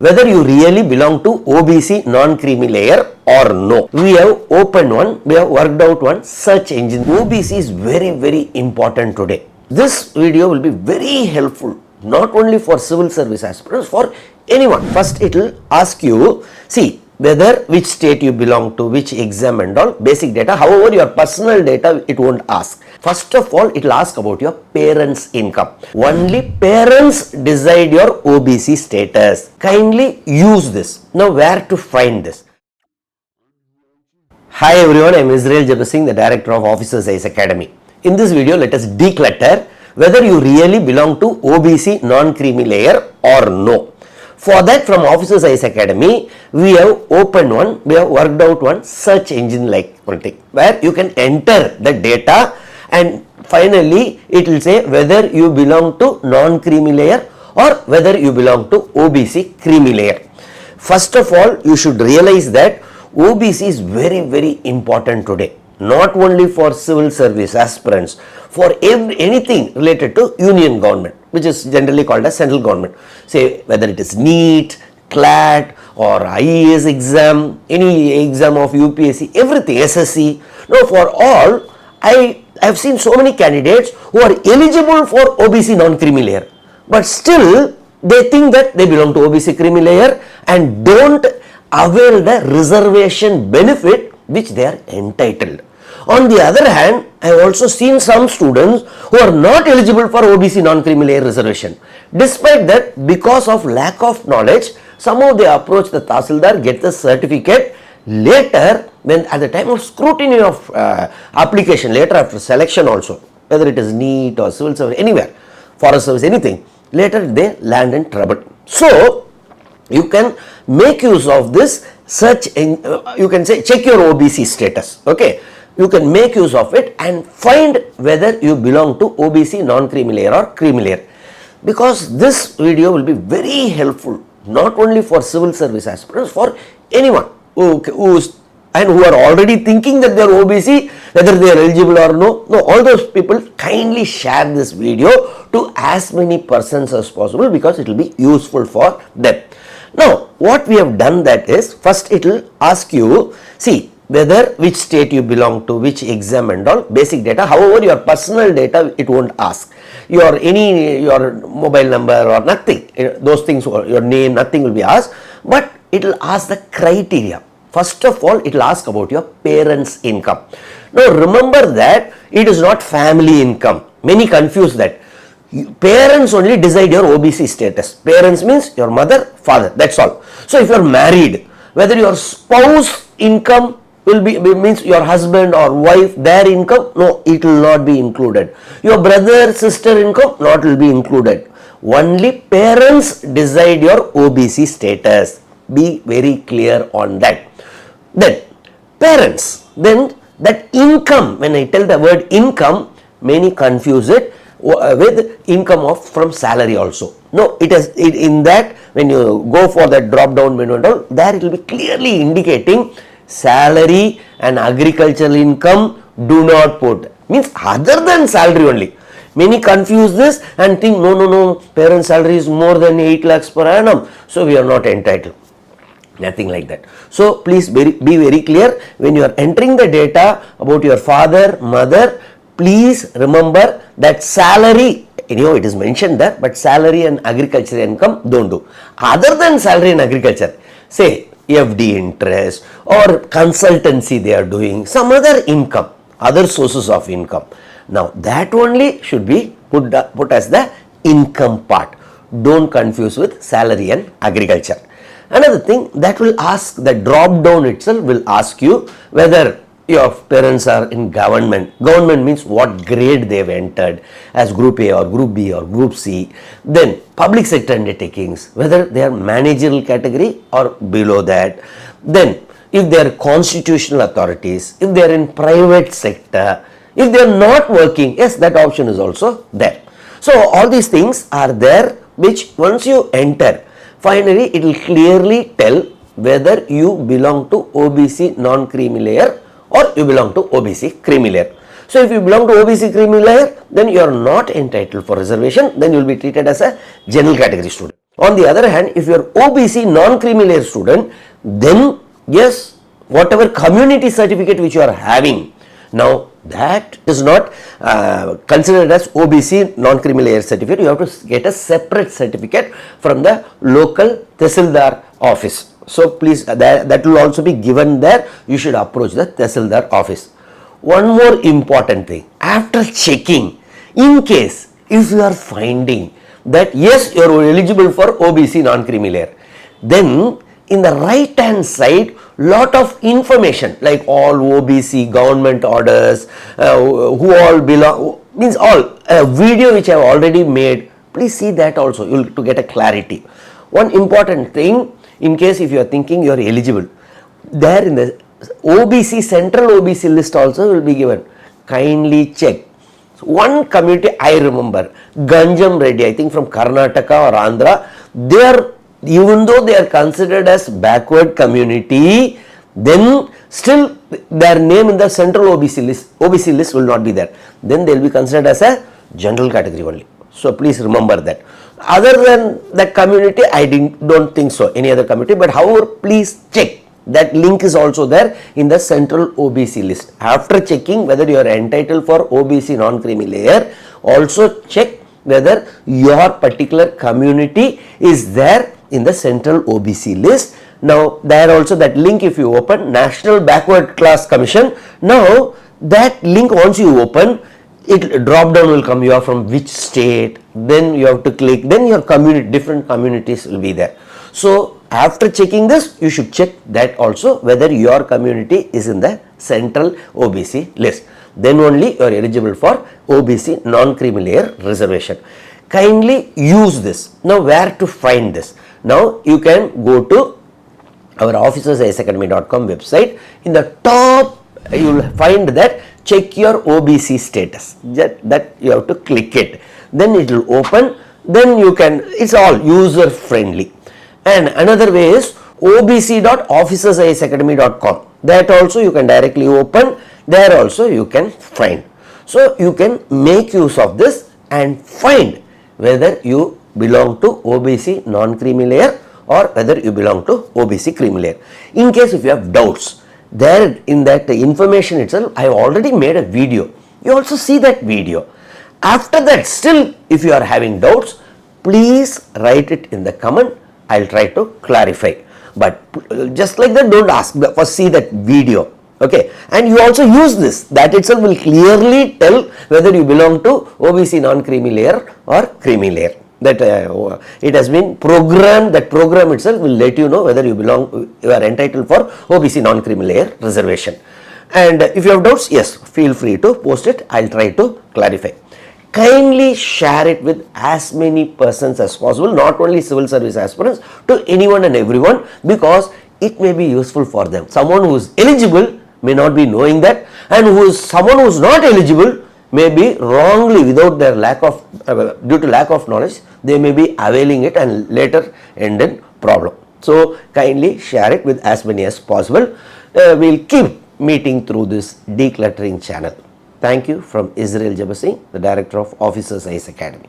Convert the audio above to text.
whether you really belong to OBC non-creamy layer or no. We have opened one, we have worked out one search engine. OBC is very important today. This video will be very helpful not only for civil service aspirants, for anyone. First it will ask you, see whether which state you belong to, which exam and all, basic data. However, your personal data it won't ask. First of all, it will ask about your parents' income. Only parents decide your OBC status. Kindly use this. Now, where to find this? Hi everyone, I am Jebasingh, the director of Officers IAS Academy. In this video, let us declutter whether you really belong to OBC non-creamy layer or no. For that, from Officers IAS Academy, we have opened one, we have worked out one search engine like one thing, where you can enter the data and finally it will say whether you belong to non-creamy layer or whether you belong to OBC creamy layer. First of all, you should realize that OBC is very important today, not only for civil service aspirants, for anything related to union government, which is generally called as central government. Say whether it is NEET, CLAT or IAS exam, any exam of UPSC, everything, SSC. Now for all, I have seen so many candidates who are eligible for OBC non-creamy layer, but still they think that they belong to OBC creamy layer and don't avail the reservation benefit which they are entitled. On the other hand, I have also seen some students who are not eligible for OBC non-creamy layer reservation. Despite that, because of lack of knowledge, somehow they approach the Tahsildar, get the certificate. Later, when at the time of scrutiny of application, later after selection also, whether it is NEET or civil service, anywhere, forest service, anything, later they land in trouble. So, you can make use of this search, you can say check your OBC status, okay. You can make use of it and find whether you belong to OBC non-creamy layer or creamy layer. Because this video will be very helpful not only for civil service aspirants, for anyone who are already thinking that they are OBC, whether they are eligible or no. No, all those people, kindly share this video to as many persons as possible because it will be useful for them. Now, what we have done that is, first it will ask you, see whether which state you belong to, which exam and all, basic data. However, your personal data it won't ask. Your mobile number or nothing, those things, your name, nothing will be asked, but it will ask the criteria. First of all, it will ask about your parents' income. Now, remember that it is not family income. Many confuse that. Parents only decide your OBC status. Parents means your mother, father, that's all. So, if you are married, whether your spouse income will be means your husband or wife, their income, no, it will not be included. Your brother, sister income, not will be included. Only parents decide your OBC status. Be very clear on that. Then parents, then that income, when I tell the word income, many confuse it with income from salary also. No, in that when you go for that drop down menu and all, there it will be clearly indicating salary and agricultural income do not put, means other than salary only. Many confuse this and think no, parent salary is more than 8 lakhs per annum, so we are not entitled. Nothing like that. So please be very clear when you are entering the data about your father, mother. Please remember that salary, it is mentioned there, but salary and agricultural income don't do. Other than salary and agriculture, say FD interest or consultancy they are doing, some other income, other sources of income. Now that only should be put as the income part. Don't confuse with salary and agriculture. Another thing that will ask, the drop down itself will ask you whether your parents are in government. Government means what grade they have entered as Group A or Group B or Group C. Then public sector undertakings, whether they are managerial category or below that. Then if they are constitutional authorities, if they are in private sector, if they are not working, yes, that option is also there. So all these things are there, which once you enter, finally it will clearly tell whether you belong to OBC non-creamy layer or you belong to OBC creamy layer. So if you belong to OBC creamy layer, then you are not entitled for reservation, then you will be treated as a general category student. On the other hand, if you are OBC non-creamy layer student, then yes, whatever community certificate which you are having, now that is not considered as OBC non-creamy layer certificate. You have to get a separate certificate from the local Tehsildar office. So please, that will also be given there. You should approach the Tehsildar office. One more important thing, after checking, in case if you are finding that yes, you are eligible for OBC non-creamy layer, then in the right hand side, lot of information like all OBC government orders, who all belong, means all, a video which I have already made, please see that also, you will to get a clarity. One important thing, in case if you are thinking you are eligible, there in the OBC central OBC list also will be given, kindly check. One community I remember, Ganjam Reddy, I think from Karnataka or Andhra, they are, even though they are considered as backward community, then still their name in the central OBC list will not be there. Then they will be considered as a general category only. So please remember that. Other than that community, I don't think so, any other community, but however, please check. That link is also there in the central OBC list. After checking whether you are entitled for OBC non-creamy layer, also check whether your particular community is there in the central OBC list. Now there also that link, if you open National Backward Class Commission, now that link once you open, it drop down will come, you are from which state, then you have to click, then your community, different communities will be there. So after checking this, you should check that also whether your community is in the central OBC list. Then only you are eligible for OBC non-creamy layer reservation. Kindly use this. Now where to find this? Now you can go to our officersiasacademy.com website. In the top you will find that check your OBC status. That you have to click it. Then it will open. Then you can, it's all user friendly. And another way is obc.officersiasacademy.com. That also you can directly open. There also you can find. So you can make use of this and find whether you belong to OBC non-creamy layer or whether you belong to OBC creamy layer. In case if you have doubts, there in that information itself, I have already made a video. You also see that video. After that, still if you are having doubts, please write it in the comment. I will try to clarify. But just like that, don't ask, first see that video. Okay, and you also use this, that itself will clearly tell whether you belong to OBC non-creamy layer or creamy layer. That it has been programmed, that program itself will let you know whether you belong, you are entitled for OBC non-creamy layer reservation. And if you have doubts, yes, feel free to post it, I will try to clarify. Kindly share it with as many persons as possible, not only civil service aspirants, to anyone and everyone, because it may be useful for them. Someone who is eligible may not be knowing that, and someone who is not eligible may be wrongly, without their lack of, due to lack of knowledge, they may be availing it and later end in problem. So kindly share it with as many as possible. We will keep meeting through this decluttering channel. Thank you from Israel Jebasingh, the Director of Officers IAS Academy.